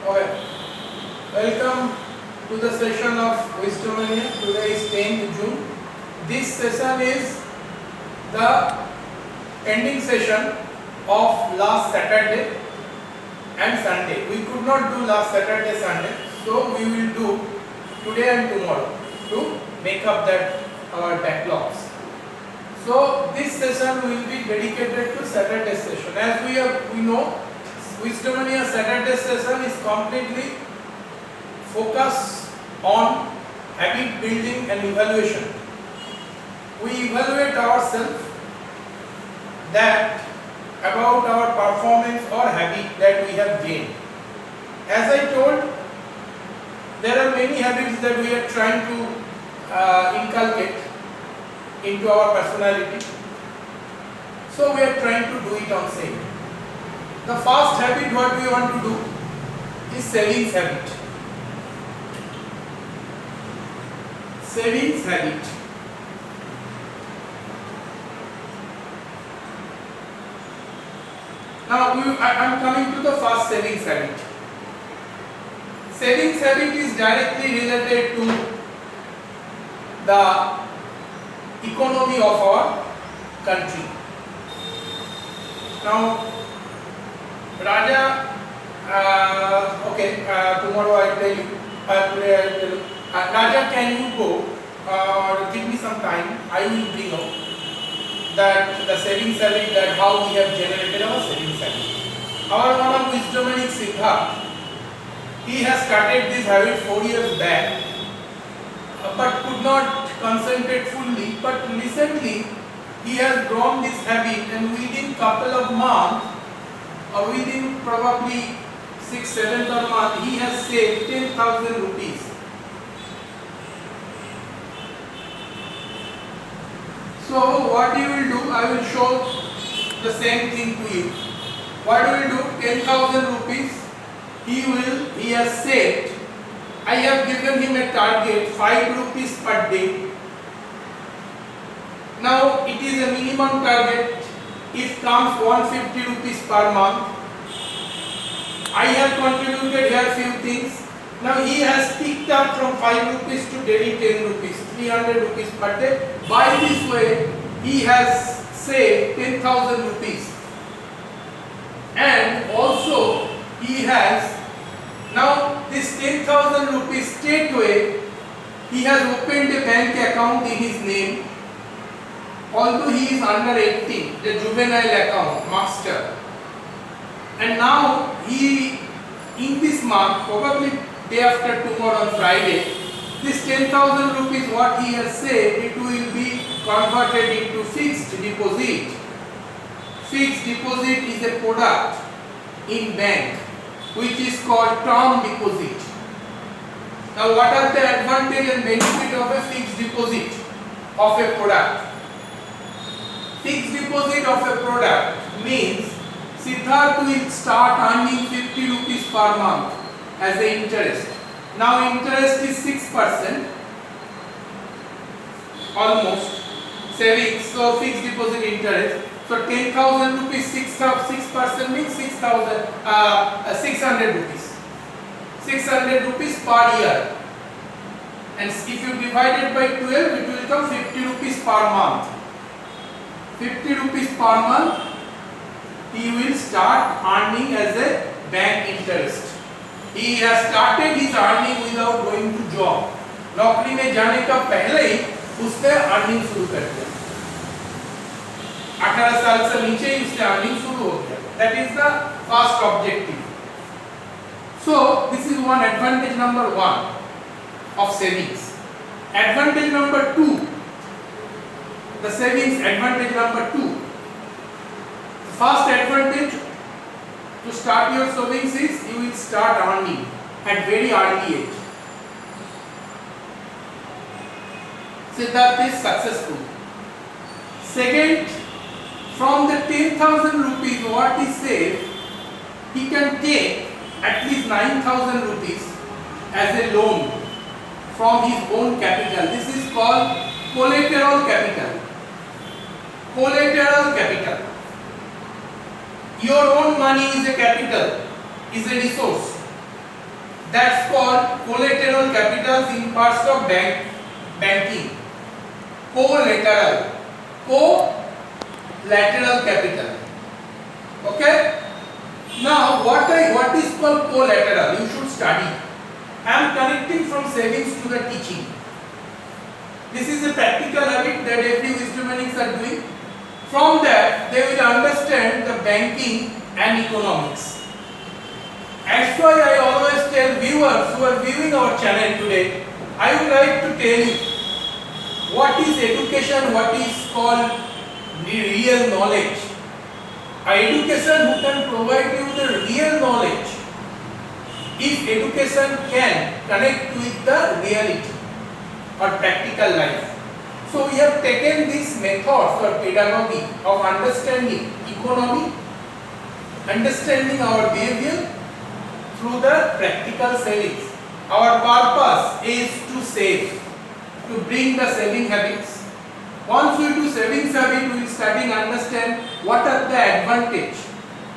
Okay. Welcome to the session of Wisdomania. Today is 10th June. This session is the ending session of last Saturday and Sunday. We could not do last Saturday, Sunday, so we will do today and tomorrow to make up that our backlogs. So this session will be dedicated to Saturday session. As we know, Wisdomania Saturday session is completely focused on habit building and evaluation. We evaluate ourselves that about our performance or habit that we have gained. As I told, there are many habits that we are trying to inculcate into our personality. So we are trying to do it on same. The first habit what we want to do is savings habit. Savings habit. Now I am coming to the first savings habit. Savings habit is directly related to the economy of our country. Now Raja, tomorrow I will tell you, today I will tell you. Raja, can you go or give me some time? I will bring out that the savings habit, that how we have generated our savings habit. Our one of Wisdomanic Siddharth, he has started this habit 4 years back, but could not concentrate fully. But recently, he has grown this habit, and within couple of months, or within probably 6-7 month, he has saved 10,000 rupees. So what he will do, I will show the same thing to you. What he will do, 10,000 rupees, he has saved. I have given him a target 5 rupees per day. Now it is a minimum target. If comes 150 rupees per month, I have contributed here few things. Now he has picked up from 5 rupees to daily 10 rupees, 300 rupees per day. By this way, he has saved 10,000 rupees. And also he has, now this 10,000 rupees straightway, he has opened a bank account in his name. Although he is under 18, the juvenile account, master. And now he, in this month, probably day after tomorrow on Friday, this 10,000 rupees what he has saved, it will be converted into fixed deposit. Fixed deposit is a product in bank which is called term deposit. Now what are the advantage and benefit of a fixed deposit of a product? Fixed deposit of a product means Siddharth will start earning 50 rupees per month as the interest. Now interest is 6%, almost savings. So fixed deposit interest. So 10,000 rupees, 6% means 600 rupees. 600 rupees per year. And if you divide it by 12, it will become 50 rupees per month. 50 rupees per month he will start earning as a bank interest. He has started his earning without going to job. नौकरी में जाने का पहले ही उसने earning शुरू कर दिया. 18 साल से नीचे ही उसने अर्निंग शुरू हो गया. That is the first objective. So this is one advantage number 1 of savings. Advantage number 2. The savings advantage number 2. The first advantage to start your savings is you will start earning at very early age. Siddharth is successful. Second, from the 10,000 rupees what he saved, he can take at least 9,000 rupees as a loan from his own capital. This is called collateral capital. Collateral capital. Your own money is a capital, is a resource. That's called collateral capitals in parts of banking. Collateral capital. Okay. Now what is called collateral? You should study. I am connecting from savings to the teaching. This is a practical habit that every wisdomanics are doing. From that they will understand the banking and economics. That's why I always tell viewers who are viewing our channel today, I would like to tell you what is education, what is called the real knowledge. A education who can provide you the real knowledge. If education can connect with the reality or practical life. So we have taken these methods or pedagogy of understanding economy, understanding our behavior through the practical savings. Our purpose is to save, to bring the saving habits. Once we do savings habit, we will study and understand what are the advantage,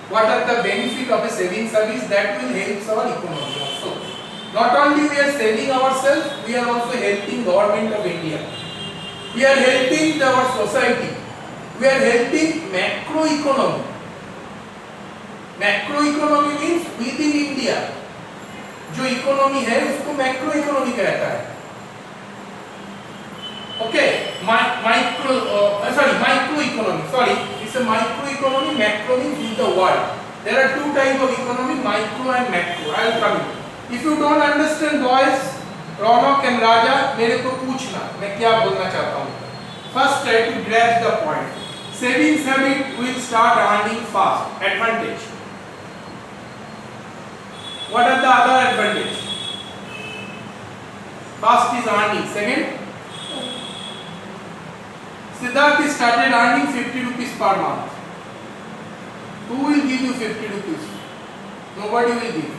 what are the benefit of a savings service that will help our economy also. Not only we are saving ourselves, we are also helping government of India. We are helping our society. We are helping macroeconomy. Macroeconomy means within India. जो economy है उसको macro economy कहता है. Okay, microeconomy. Sorry, it's a microeconomy. Macro means in the world. There are two types of economy, micro and macro. I'll come in. If you don't understand, boys, Ronak and Raja, मेरे को पूछना मैं क्या बोलना चाहता हूँ. First, try to grasp the point. Savings habit will start earning fast. Advantage. What are the other advantage? First is earning. Second, Siddharth started earning 50 rupees per month. Who will give you 50 rupees? Nobody will give.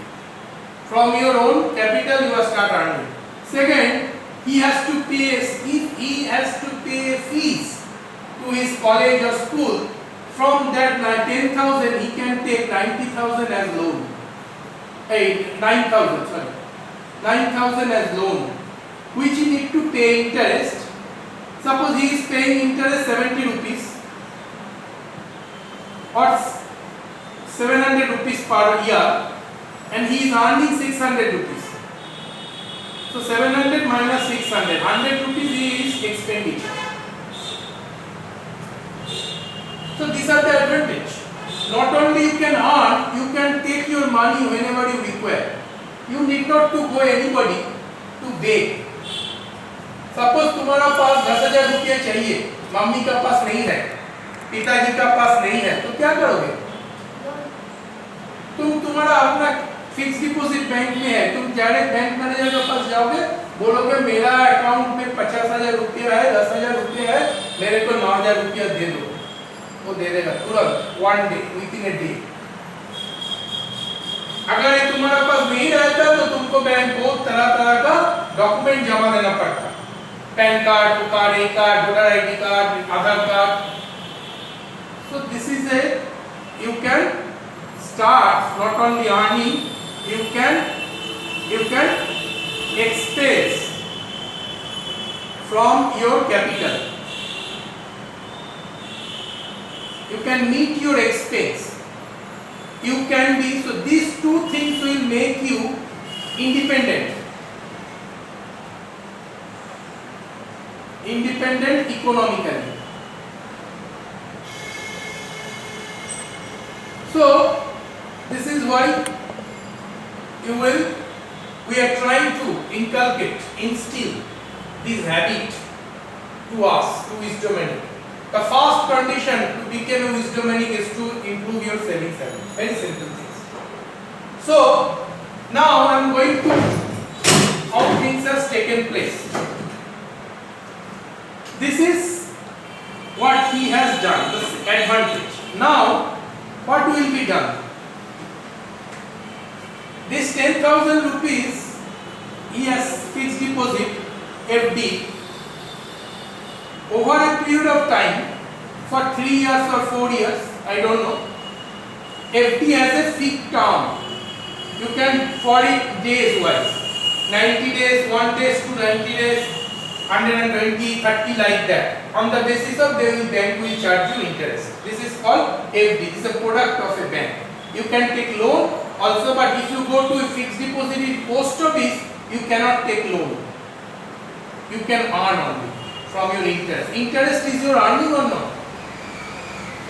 From your own capital you will start earning. Second, he has to pay, if he has to pay fees to his college or school, from that 10,000 he can take 90,000 as loan. 9,000 as loan, which he need to pay interest. Suppose he is paying interest 70 rupees or 700 rupees per year and he is earning 600 rupees. So 700 minus 600, 100 rupees is expenditure. So these are the advantage. Not only you can earn, you can take your money whenever you require. You need not to go anybody to beg. Suppose तुम्हारा पास 10,000 रुपया चाहिए, mummy का पास नहीं है, पिताजी का पास नहीं है, तो क्या करोगे? तुम्हारा अपना फिक्स डिपॉजिट बैंक में है, तुम डायरेक्ट बैंक मैनेजर के पास जाओगे, बोलोगे मेरा अकाउंट में 50,000 रुपया है, 10,000 रुपया है, मेरे को 9,000 रुपया दे दो. वो दे देगा तुरंत, one day, within a day. अगर ये तुम्हारे पास नहीं रहता तो तुमको बैंक को तरह का डॉक्यूमेंट जमा देना पड़ता. Pan card, card, A card, voter ID card, Aadhaar card. So this is a, you can start not only earning, you can expense from your capital. You can meet your expense. You can be, so these two things will make you independent. Independent economically. So this is why we are trying to inculcate, instill this habit to us, to wisdomanic. The first condition to become a wisdomanic is to improve your savings habit. Very simple things. So now I am going to how things has taken place. This is what he has done, the advantage. Now what will be done? This 10,000 rupees he has fixed deposit FD. Over a period of time, for 3 years or 4 years, I don't know, FD has a fixed term. You can, 40 days wise. 90 days, 1 days to 90 days, 120, 30 like that. On the basis of bank will charge you interest. This is called FD. This is a product of a bank. You can take loan also, but if you go to a fixed deposit in post office, you cannot take loan. You can earn only from your interest. Interest is your earning or not?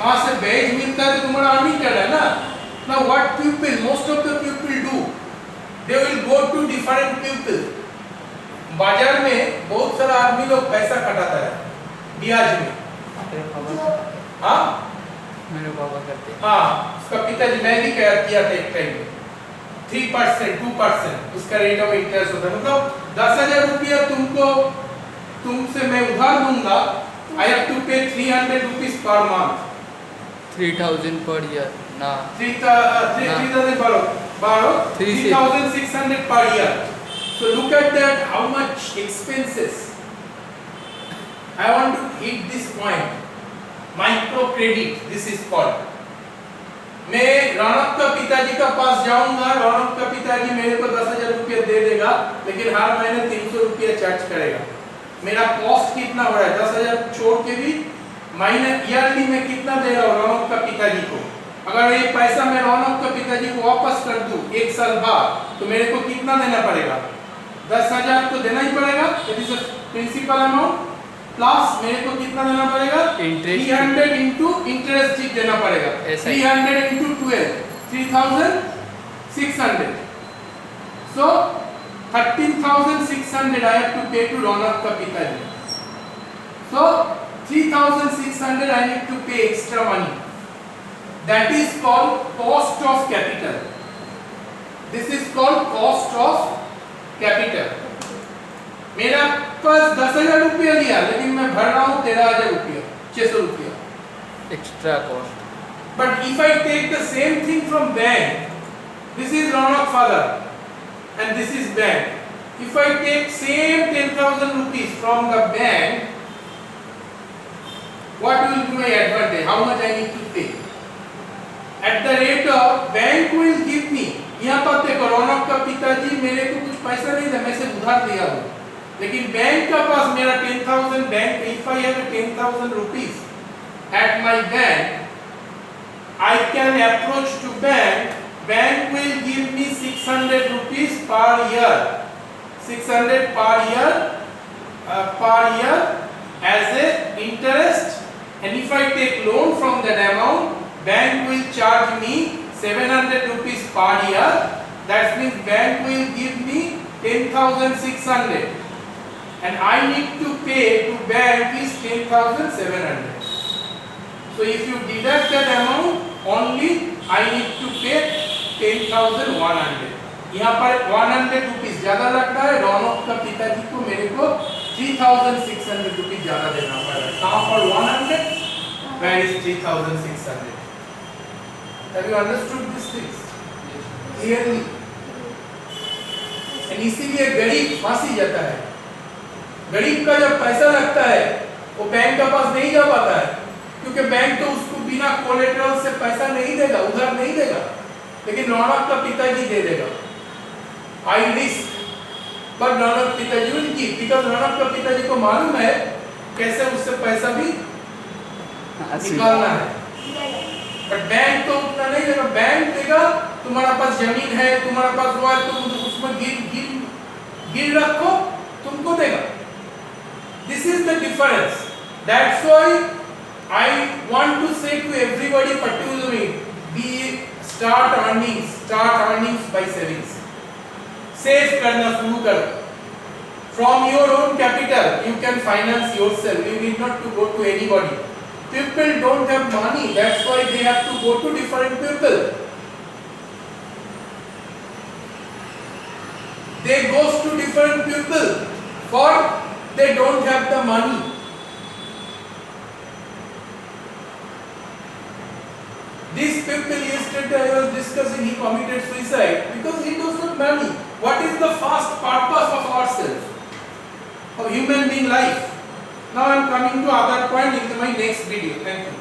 वहाँ से batch मिलता है तो तुम्हारा earning कर रहा है ना? Now what people, most of the people do, they will go to different people. बाजार में बहुत सारा आदमी लोग पैसा कटाता है ब्याज में. हाँ? मेरे पापा करते हैं. हाँ, उसका पिताजी मैं भी किया था एक टाइम में. 3%, 2% उसका रेट ऑफ इंटरेस्ट होता है. मतलब 10,000 रुपया तुमसे मैं उधार दूंगा. I have to pay 300 rupees per month. 3,000 per year. ना. 3,000 borrow. 3,600 per year. So look at that, how much expenses. I want to hit this point. Micro credit, this is called. मैं रौनक का पिताजी का पास जाऊंगा. रौनक का पिताजी मेरे को 10,000 रुपया दे देगा, लेकिन हर महीने 300 रुपया चार्ज करेगा. मेरा कॉस्ट कितना हो रहा है? 10,000 छोड़ के भी महीने ईयरली में कितना दे रहा हूँ रौनक का पिताजी को. अगर ये पैसा मैं रौनक का पिताजी को वापस कर दूं 1 साल बाद, तो मेरे को कितना देना पड़ेगा? 10,000 तो देना ही पड़ेगा. That is principal amount plus मेरे को कितना देना पड़ेगा? 300 इंटू इंटरेस्ट देना पड़ेगा. 300 into 12, 3,600. So 13,600 I have to pay to Ronak ka Pitaji. So 3,600 I need to pay extra money. That is called cost of capital. This is called cost of capital. मेरा पास 10,000 रुपया लिया, लेकिन मैं भर रहा हूँ 13,000 रुपया, 600 रुपया. Extra cost. But if I take the same thing from bank, this is Ronak father. And this is bank. If I take same 10,000 rupees from the bank, what will be my advantage? How much I need to pay? At the rate of bank will give me. यहाँ पर देखो रौनक का पिताजी मेरे को कुछ पैसा नहीं था, मैं से उधार दिया हूँ. लेकिन बैंक का पास मेरा 10,000 bank, if I have 10,000 rupees at my bank, I can approach to bank. Bank will give me 600 rupees per year. 600 per year as a interest. And if I take loan from that amount, bank will charge me 700 rupees per year. That means bank will give me 10,600. And I need to pay to bank is 10,700. So if you deduct that amount, only I need to pay 10,100. यहाँ पर 100 rupees ज्यादा लगता है. रौनक का पिताजी को मेरे को 3,600 रुपीस ज्यादा देना पड़ा. कहाँ पर 100? Where is 3,600? Have you understood these things clearly? And इसीलिए गरीब फंस ही जाता है. गरीब का जब पैसा लगता है, वो बैंक के पास नहीं जा पाता है, क्योंकि बैंक तो उसको बिना कोलेटरल से पैसा नहीं देगा, उधार नहीं देगा. लेकिन रौनक का पिताजी दे देगा. I risk, but रौनक पिताजी will give, because रौनक का पिताजी को मालूम है कैसे उससे पैसा भी निकालना है. बट बैंक तो उतना नहीं देगा. बैंक देगा तुम्हारा पास जमीन है, तुम्हारा पास वो है, तुम उसमें गिर रखो, तुमको देगा. This is the difference. That's why I want to say to everybody, particularly, start earnings by savings. Save करना शुरू करो. From your own capital, you can finance yourself. You need not to go to anybody. People don't have money. That's why they have to go to different people. They goes to different people for they don't have the money. These people yesterday I was discussing, he committed suicide because he does not money. What is the first purpose of ourselves, of human being life? Now I am coming to other point in my next video. Thank you.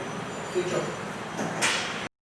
Switch off.